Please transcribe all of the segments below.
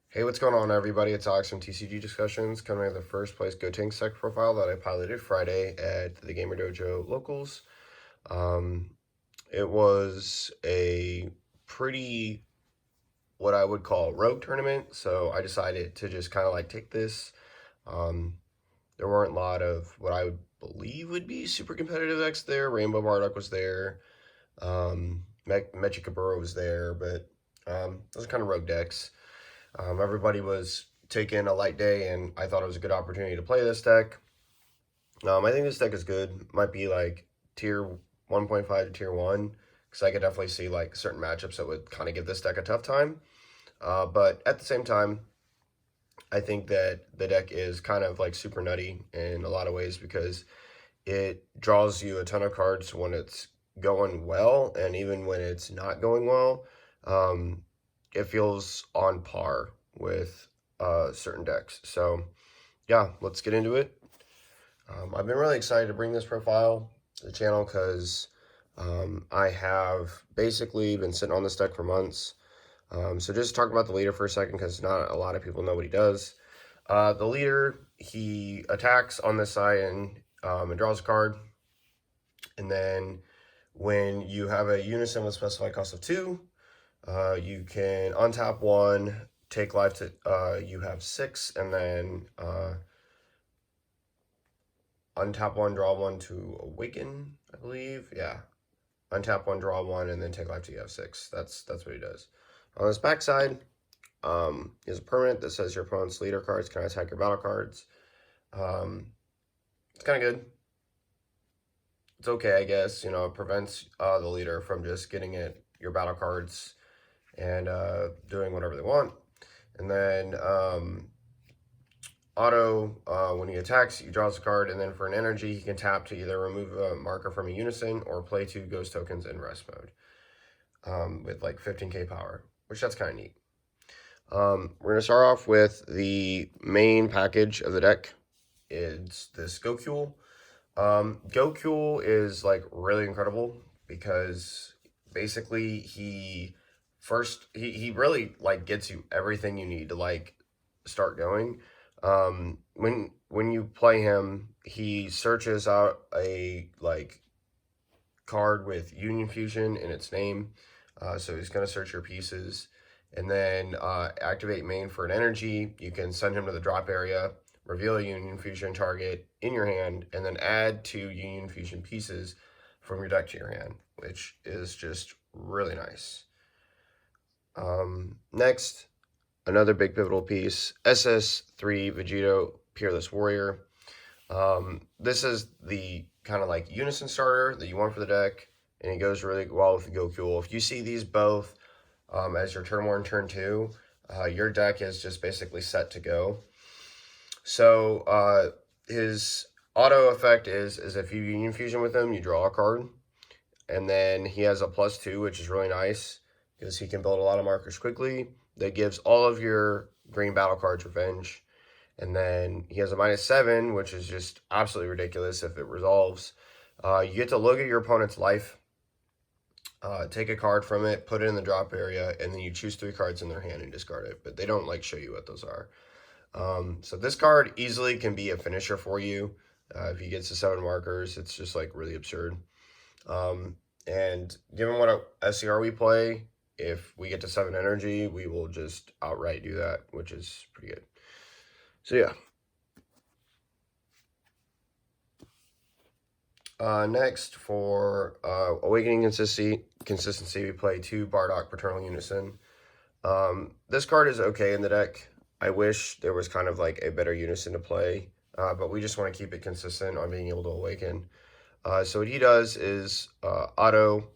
Hey, what's going on, everybody? It's Alex from TCG Discussions, coming in the first place Gotenks tech profile that I piloted Friday at the Gamer Dojo locals. Um, it was a pretty, what I would call rogue tournament, so I decided to just kind of like take this. Um, there weren't a lot of what I would believe would be super competitive decks there. Rainbow Bardock was there, Mechikabura was there, but those are kind of rogue decks. Everybody was taking a light day, and I thought it was a good opportunity to play this deck. I think this deck is good. Might be like tier 1.5 to tier 1, because I could definitely see like certain matchups that would kind of give this deck a tough time. But at the same time, I think that the deck is kind of like super nutty in a lot of ways because it draws you a ton of cards when it's going well, and even when it's not going well, um, it feels on par with certain decks. So, yeah, let's get into it. I've been really excited to bring this profile to the channel because I have basically been sitting on this deck for months. So just talk about the leader for a second because not a lot of people know what he does. The leader, he attacks on this side and draws a card. And then when you have a unison with specified cost of 2, you can untap 1, take life to, you have 6, and then untap 1, draw 1 to awaken, I believe. Yeah. Untap 1, draw 1, and then take life to you have 6. That's what he does. On his backside, he has a permanent that says your opponent's leader cards can attack your battle cards. It's kind of good. It's okay, I guess. You know, it prevents the leader from just getting your battle cards and doing whatever they want. And then auto, when he attacks, he draws a card, and then for an energy, he can tap to either remove a marker from a unison or play 2 ghost tokens in rest mode with like 15k power, which that's kind of neat. We're going to start off with the main package of the deck. It's this Goku. Goku is like really incredible because basically he really like gets you everything you need to like start going. When you play him, he searches out a like card with Union Fusion in its name. So he's gonna search your pieces and then activate main for an energy. You can send him to the drop area, reveal a Union Fusion target in your hand, and then add 2 Union Fusion pieces from your deck to your hand, which is just really nice. Next, another big pivotal piece, SS3 Vegito Peerless Warrior. This is the kind of like unison starter that you want for the deck, and it goes really well with the Goku. If you see these both as your turn 1, turn 2, your deck is just basically set to go. So his auto effect is if you Union Fusion with him, you draw a card. And then he has a +2, which is really nice because he can build a lot of markers quickly. That gives all of your green battle cards revenge. And then he has a -7, which is just absolutely ridiculous if it resolves. You get to look at your opponent's life, take a card from it, put it in the drop area, and then you choose 3 cards in their hand and discard it. But they don't like show you what those are. So this card easily can be a finisher for you. If he gets to 7 markers, it's just like really absurd. And given what SCR we play, if we get to 7 energy, we will just outright do that, which is pretty good. So yeah. Next, for Awakening Consistency, we play 2 Bardock Paternal Unison. This card is okay in the deck. I wish there was kind of like a better unison to play, but we just want to keep it consistent on being able to awaken. So what he does is auto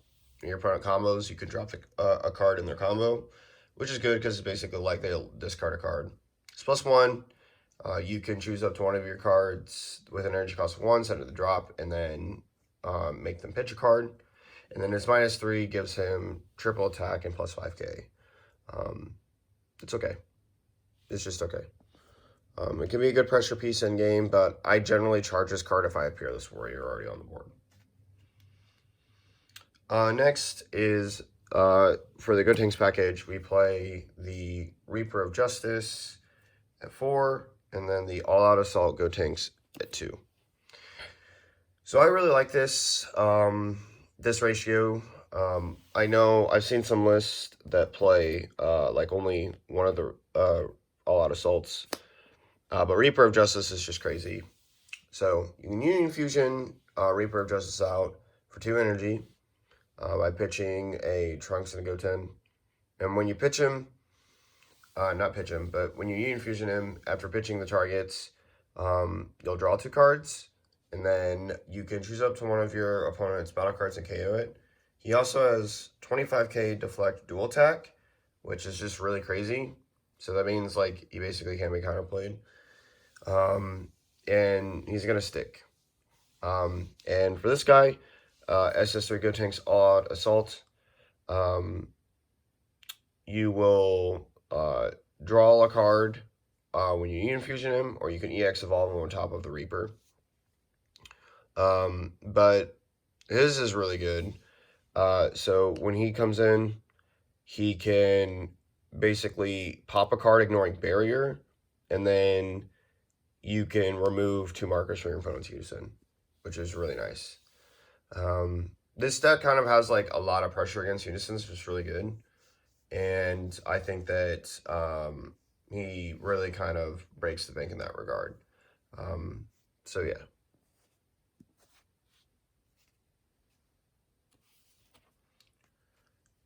your opponent combos. You can drop a card in their combo, which is good because it's basically like they'll discard a card. It's +1. You can choose up to 1 of your cards with an energy cost of 1, send it to the drop, and then make them pitch a card. And then his -3 gives him triple attack and +5k. It's okay. It's just okay. It can be a good pressure piece in game, but I generally charge this card if I have Peerless Warrior already on the board. Next is for the Gotenks package, we play the Reaper of Justice at 4, and then the All-Out Assault Gotenks at 2. So I really like this this ratio. I know I've seen some lists that play like only one of the All-Out Assaults, but Reaper of Justice is just crazy. So you can Union Fusion Reaper of Justice out for 2 energy by pitching a Trunks and a Goten. And when you pitch him, not pitch him, but when you Union Fusion him after pitching the targets, you'll draw 2 cards, and then you can choose up to one of your opponent's battle cards and KO it. He also has 25k deflect dual attack, which is just really crazy. So that means like he basically can't be counterplayed. And he's gonna stick. And for this guy, SS3 Gotenks All-Out Assault, you will draw a card when you Union Fusion him, or you can EX Evolve him on top of the Reaper. But his is really good. So when he comes in, he can basically pop a card ignoring barrier, and then you can remove 2 markers from your opponent's unison, which is really nice. This deck kind of has like a lot of pressure against unisons, which is really good. And I think that he really kind of breaks the bank in that regard. So yeah.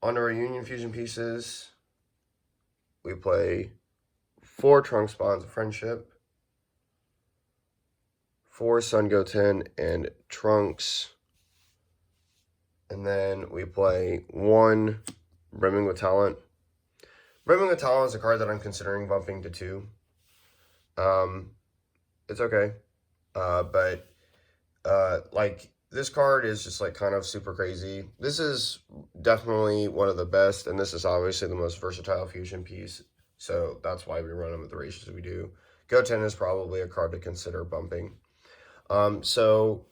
On our Union Fusion pieces, we play 4 Trunks Bonds of Friendship, 4 Sun Goten and Trunks, and then we play 1 Brimming with Talent. Brimming with Talent is a card that I'm considering bumping to 2. It's okay, but like this card is just like kind of super crazy. This is definitely one of the best, and this is obviously the most versatile fusion piece, so that's why we run them at the ratios we do. Goten is probably a card to consider bumping. So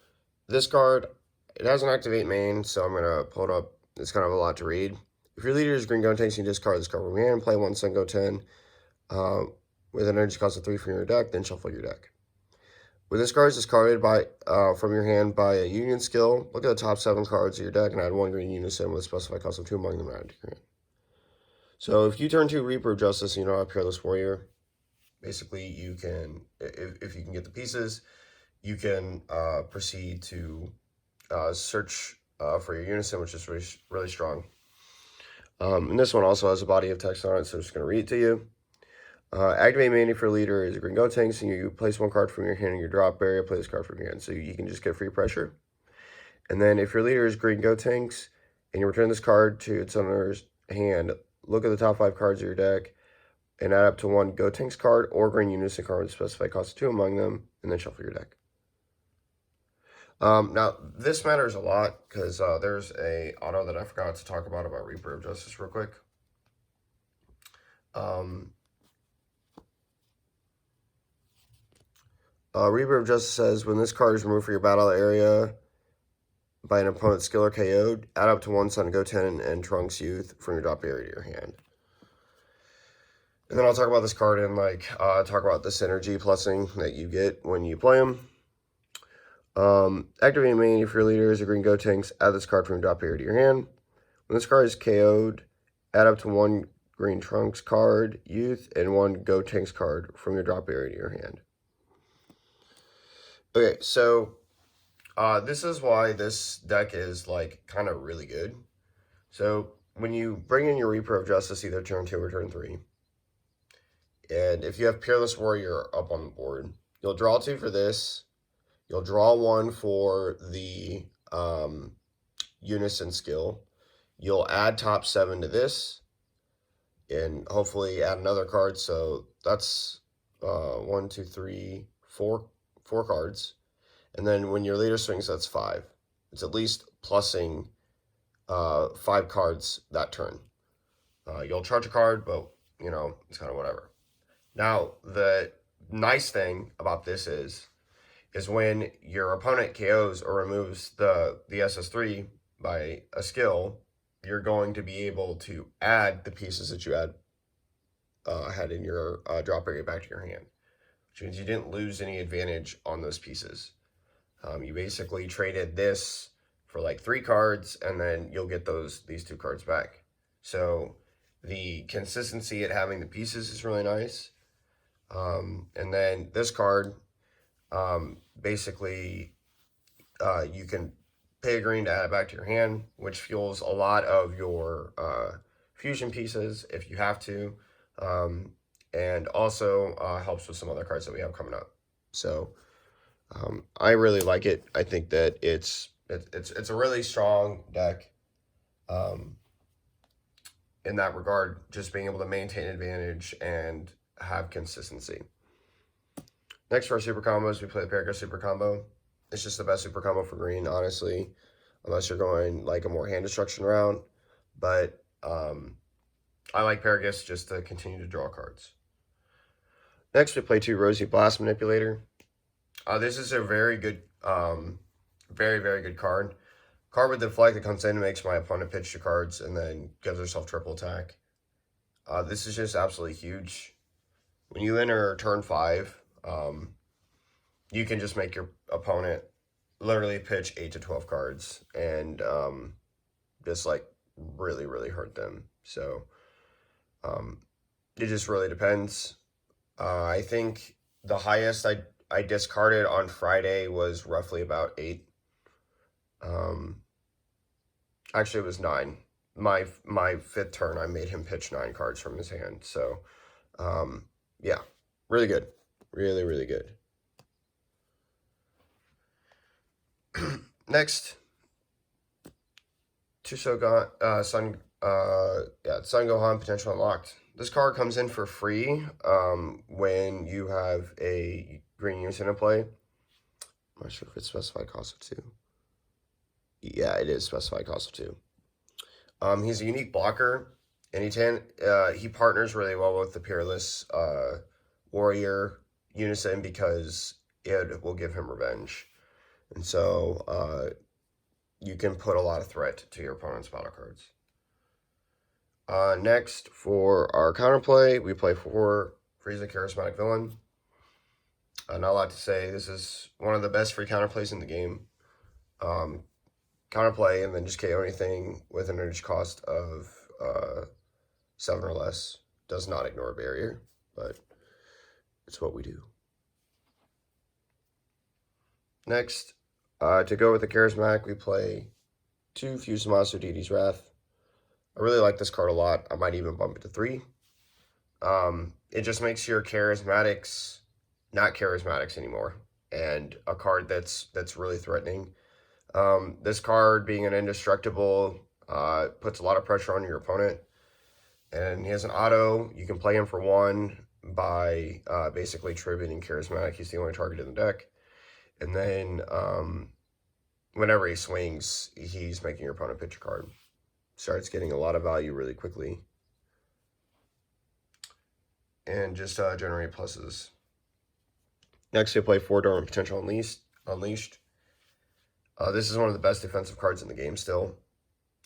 this card, it has an activate main, so I'm gonna pull it up. It's kind of a lot to read. If your leader is Green Gotenks, you discard this card from your hand, play 1 Sun Goten with an energy cost of 3 from your deck, then shuffle your deck. When this card is discarded by from your hand by a Union skill, look at the top 7 cards of your deck and add 1 green unison with a specified cost of 2 among them added to your hand. So if you turn 2 Reaper of Justice and you don't have Peerless Warrior, basically you can, if you can get the pieces, you can proceed to search for your unison, which is really, really strong. And this one also has a body of text on it, so I'm just going to read it to you. Activate main if your leader is a Green Gotenks, and you place 1 card from your hand in your drop area, play this card from your hand. So you can just get free pressure. And then if your leader is Green Gotenks, and you return this card to its owner's hand, look at the top 5 cards of your deck, and add up to 1 Gotenks card or Green Unison card with a specified cost of 2 among them, and then shuffle your deck. Now, this matters a lot, because there's a auto that I forgot to talk about Reaper of Justice real quick. Reaper of Justice says, when this card is removed from your battle area by an opponent's skill or KO'd, add up to 1 Sun Goten and Trunks Youth from your drop area to your hand. And then I'll talk about this card and like talk about the synergy plussing that you get when you play him. Activate main if your leader is a Green Gotenks, add this card from your drop area to your hand. When this card is KO'd, add up to 1 Green Trunks card, Youth, and 1 Gotenks card from your drop area to your hand. Okay, so this is why this deck is like kind of really good. So when you bring in your Reaper of Justice, either turn 2 or turn 3, and if you have Peerless Warrior up on the board, you'll draw 2 for this. You'll draw 1 for the Unison skill. You'll add top 7 to this, and hopefully add another card. So that's 1, 2, 3, 4 cards. And then when your leader swings, that's 5. It's at least plussing 5 cards that turn. You'll charge a card, but you know, it's kind of whatever. Now, the nice thing about this is when your opponent KOs or removes the SS3 by a skill, you're going to be able to add the pieces that you add had in your drop area back to your hand, which means you didn't lose any advantage on those pieces. You basically traded this for like 3 cards, and then you'll get these 2 cards back. So the consistency at having the pieces is really nice. And then this card, basically, you can pay a green to add it back to your hand, which fuels a lot of your fusion pieces if you have to, and also helps with some other cards that we have coming up. So I really like it. I think that it's a really strong deck. In that regard, just being able to maintain advantage and have consistency. Next for our super combos, we play the Paragon Super Combo. It's just the best super combo for green, honestly, unless you're going like a more hand destruction round. But I like Paragus just to continue to draw cards. Next, we play 2 Rosy Blast Manipulator. This is a very good, very, very good card. Card with Deflect that comes in and makes my opponent pitch 2 cards and then gives herself triple attack. This is just absolutely huge. When you enter turn 5, you can just make your opponent literally pitch 8 to 12 cards and just like really, really hurt them. So it just really depends. I think the highest I discarded on Friday was roughly about 8. Actually, it was 9. My 5th turn, I made him pitch 9 cards from his hand. So, yeah, really good. Really, really good. Next, Sun Gohan Potential Unlocked. This card comes in for free when you have a green unison in play. I'm not sure if it's specified cost of 2. Yeah, it is specified cost of 2. He's a unique blocker, and he partners really well with the Peerless Warrior unison because it will give him revenge. And so you can put a lot of threat to your opponent's battle cards. Next, for our counterplay, we play 4 Frieza Charismatic Villain. Not a lot to say. This is one of the best free counterplays in the game. Counterplay and then just KO anything with an energy cost of 7 or less. Does not ignore a barrier, but it's what we do. Next, to go with the Charismatic, we play 2 Fused Monster Deity's Wrath. I really like this card a lot. I might even bump it to 3. It just makes your Charismatics not Charismatics anymore, and a card that's really threatening. This card, being an indestructible, puts a lot of pressure on your opponent. And he has an auto. You can play him for 1 by basically tributing Charismatic. He's the only target in the deck. And then whenever he swings, he's making your opponent pitch a card. Starts getting a lot of value really quickly. And just generate pluses. Next, we play 4 Dormant Potential Unleashed. This is one of the best defensive cards in the game still.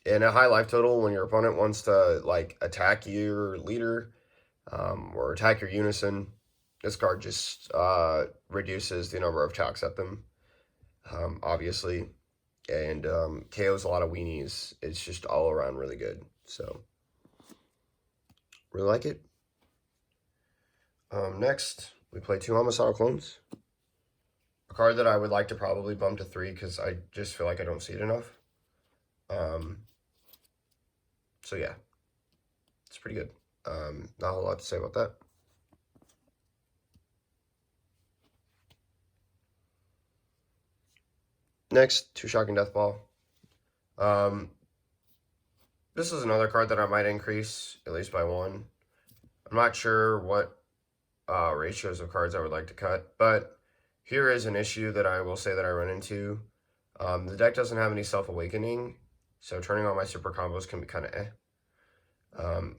In a high life total, when your opponent wants to like attack your leader or attack your unison, this card just reduces the number of attacks at them, obviously, and KOs a lot of weenies. It's just all around really good. So, really like it. Next, we play 2 Homicidal Clones. A card that I would like to probably bump to 3 because I just feel like I don't see it enough. So yeah, it's pretty good. Not a whole lot to say about that. Next, 2 Shocking Death Ball. This is another card that I might increase, at least by 1. I'm not sure what ratios of cards I would like to cut, but here is an issue that I will say that I run into. The deck doesn't have any Self-Awakening, so turning on my super combos can be kind of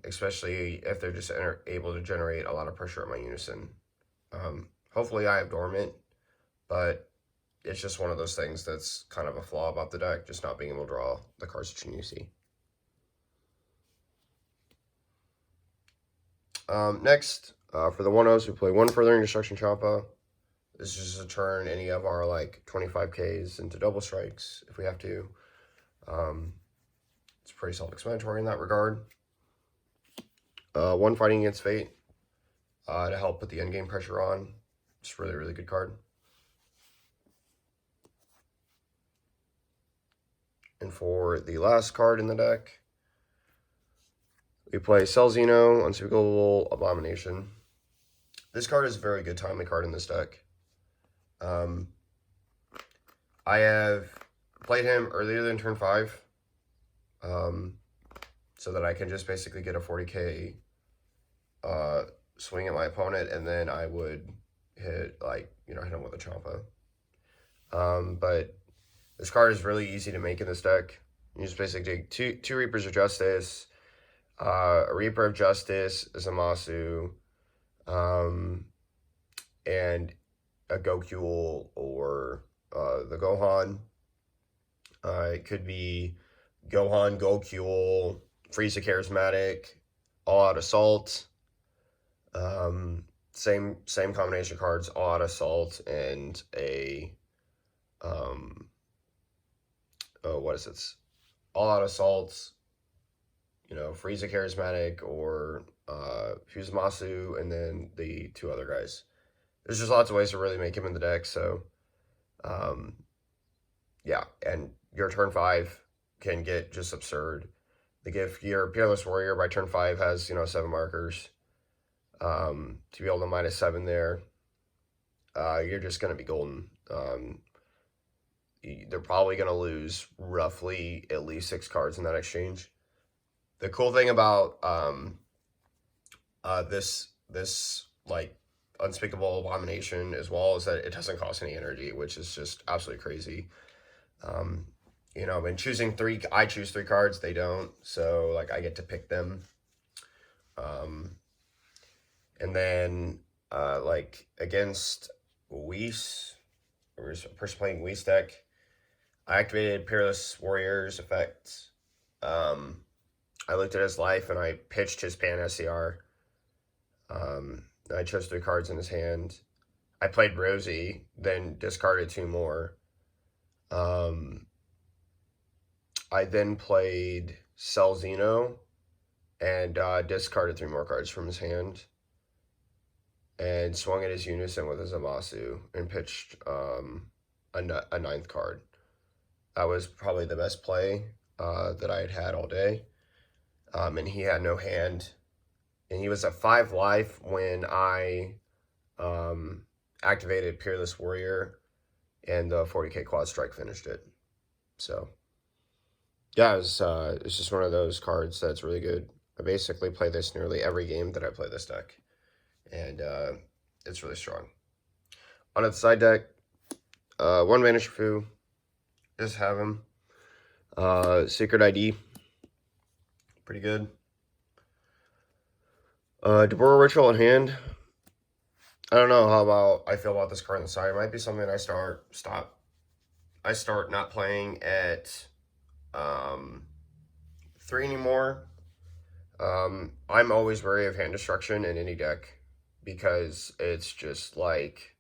especially if they're just able to generate a lot of pressure on my unison. Hopefully I have Dormant, but it's just one of those things that's kind of a flaw about the deck, just not being able to draw the cards that you need to see. Next, for the 1-0s, we play one Furthering Destruction Champa. This is just to turn any of our, like, 25Ks into double strikes if we have to. It's pretty self-explanatory in that regard. One Fighting Against Fate to help put the endgame pressure on. It's really, really good card. And for the last card in the deck, we play Xeno, Unspeakable Abomination. This card is a very good timely card in this deck. I have played him earlier than turn 5, so that I can just basically get a 40k swing at my opponent, and then I would hit, like, hit him with a Champa. But this card is really easy to make in this deck. You just basically take two Reapers of Justice, a Reaper of Justice, a Zamasu, and a Gokul or the Gohan. It could be Gohan, Gokul, Frieza Charismatic, All Out Assault. Same combination of cards, All Out Assault, and a what is it? All Out Assault, Frieza Charismatic, or Fusamasu, and then the two other guys. There's just lots of ways to really make him in the deck, so yeah, and your turn 5 can get just absurd. Like if your Peerless Warrior by turn 5 has, 7 markers, to be able to -7 there, you're just going to be golden. They're probably going to lose roughly at least 6 cards in that exchange. The cool thing about this like Unspeakable Abomination as well is that it doesn't cost any energy, which is just absolutely crazy. And choosing 3, I choose 3 cards, they don't, so like I get to pick them. And then like against Whis, or a person playing Whis deck, I activated Peerless Warrior's effect. I looked at his life and I pitched his Pan SCR. I chose 3 cards in his hand. I played Rosie, then discarded 2 more. I then played Xeno and discarded 3 more cards from his hand. And swung at his Unison with his Zamasu and pitched a 9th card. That was probably the best play that I had all day. And he had no hand. And he was at 5 life when I activated Peerless Warrior, and the 40k quad strike finished it. So yeah, it's just one of those cards that's really good. I basically play this nearly every game that I play this deck, and it's really strong. On its side deck, 1 Vanish Fu, just have him. Secret ID, pretty good. Deborah Ritual in hand. I don't know how I feel about this card on the side. It might be something I start not playing at 3 anymore. I'm always wary of hand destruction in any deck because it's just like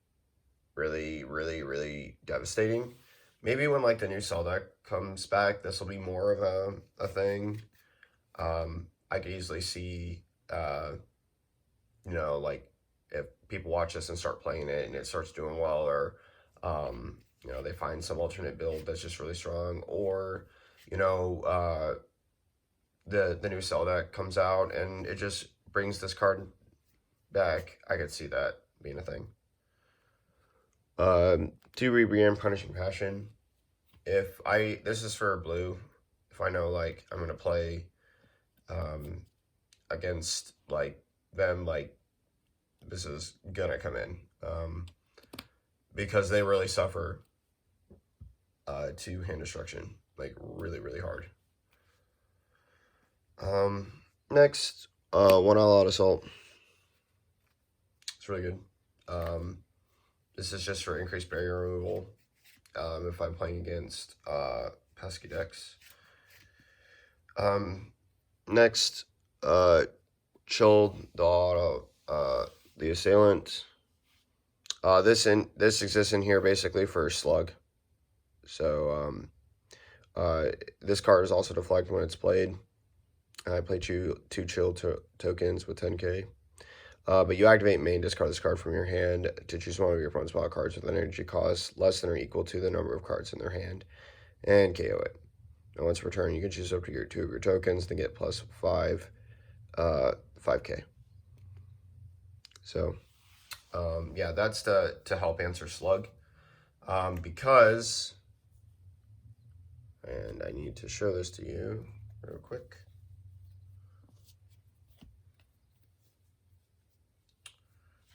really, really, really devastating. Maybe when like the new Cell deck comes back, this will be more of a thing. I could easily see, like if people watch this and start playing it and it starts doing well, or they find some alternate build that's just really strong, or the new Cell deck comes out and it just brings this card back. I could see that being a thing. 2 Rebrand Punishing Passion. This is for blue, if I know like I'm gonna play against like them, like this is gonna come in because they really suffer to hand destruction, like really, really hard. Next, 1 All Out Assault. It's really good. This is just for increased barrier removal if I'm playing against pesky decks. Next, chilled the auto, the assailant. This exists in here basically for slug. So this card is also deflect when it's played. I play two chill tokens with 10k. But you activate main, discard this card from your hand to choose one of your opponent's wild cards with an energy cost less than or equal to the number of cards in their hand, and KO it. And once returned, you can choose up to your 2 of your tokens to get plus 5k. So, yeah, that's to help answer slug. Because, and I need to show this to you real quick.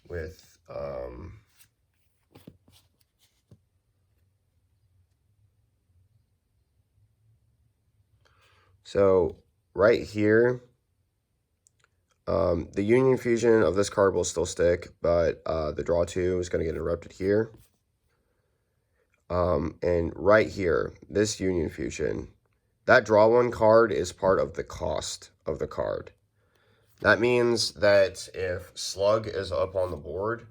With so right here, the Union Fusion of this card will still stick, but the draw 2 is going to get interrupted here. And right here, this Union Fusion, that draw 1 card is part of the cost of the card. That means that if slug is up on the board,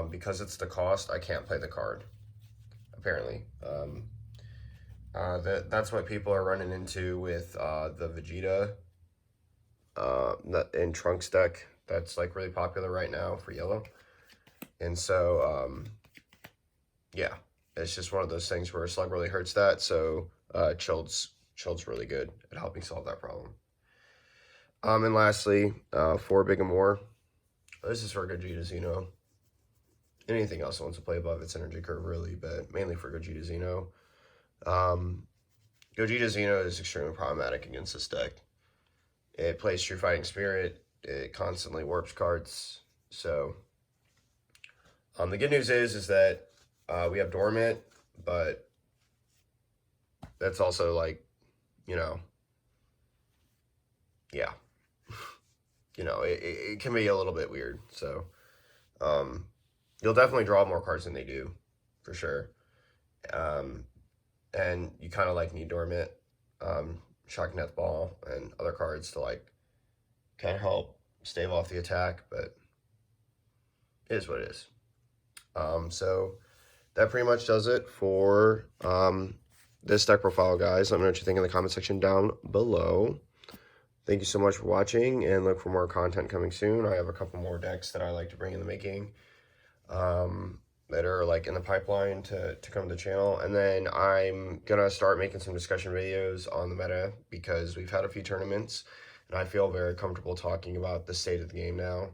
because it's the cost, I can't play the card, apparently. That's what people are running into with the Vegeta in Trunks deck. That's like really popular right now for yellow. And so, yeah, it's just one of those things where slug really hurts that. So chilled's really good at helping solve that problem. And lastly, 4 big and more. This is for Gogeta Xeno. Anything else wants to play above its energy curve, really, but mainly for Gogeta Xeno. Gogeta Xeno is extremely problematic against this deck. It plays True Fighting Spirit. It constantly warps cards. So, the good news is that we have Dormant, but that's also like, yeah. It can be a little bit weird. So, you'll definitely draw more cards than they do, for sure. And you kind of like need Dormant, Shocking Death Ball, and other cards to like kind of help stave off the attack, but it is what it is. So that pretty much does it for this deck profile, guys. Let me know what you think in the comment section down below. Thank you so much for watching, and look for more content coming soon. I have a couple more decks that I like to bring in the making that are like in the pipeline to come to the channel. And then I'm gonna start making some discussion videos on the meta because we've had a few tournaments and I feel very comfortable talking about the state of the game now.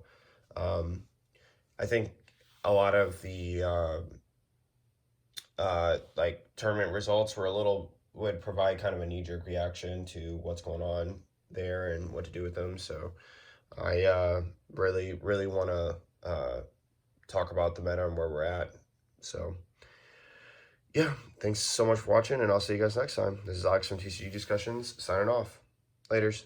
I think a lot of the like tournament results would provide kind of a knee-jerk reaction to what's going on there and what to do with them. So I really want to talk about the meta and where we're at. So yeah, thanks so much for watching, and I'll see you guys next time. This is Alex from TCG Discussions signing off. Laters.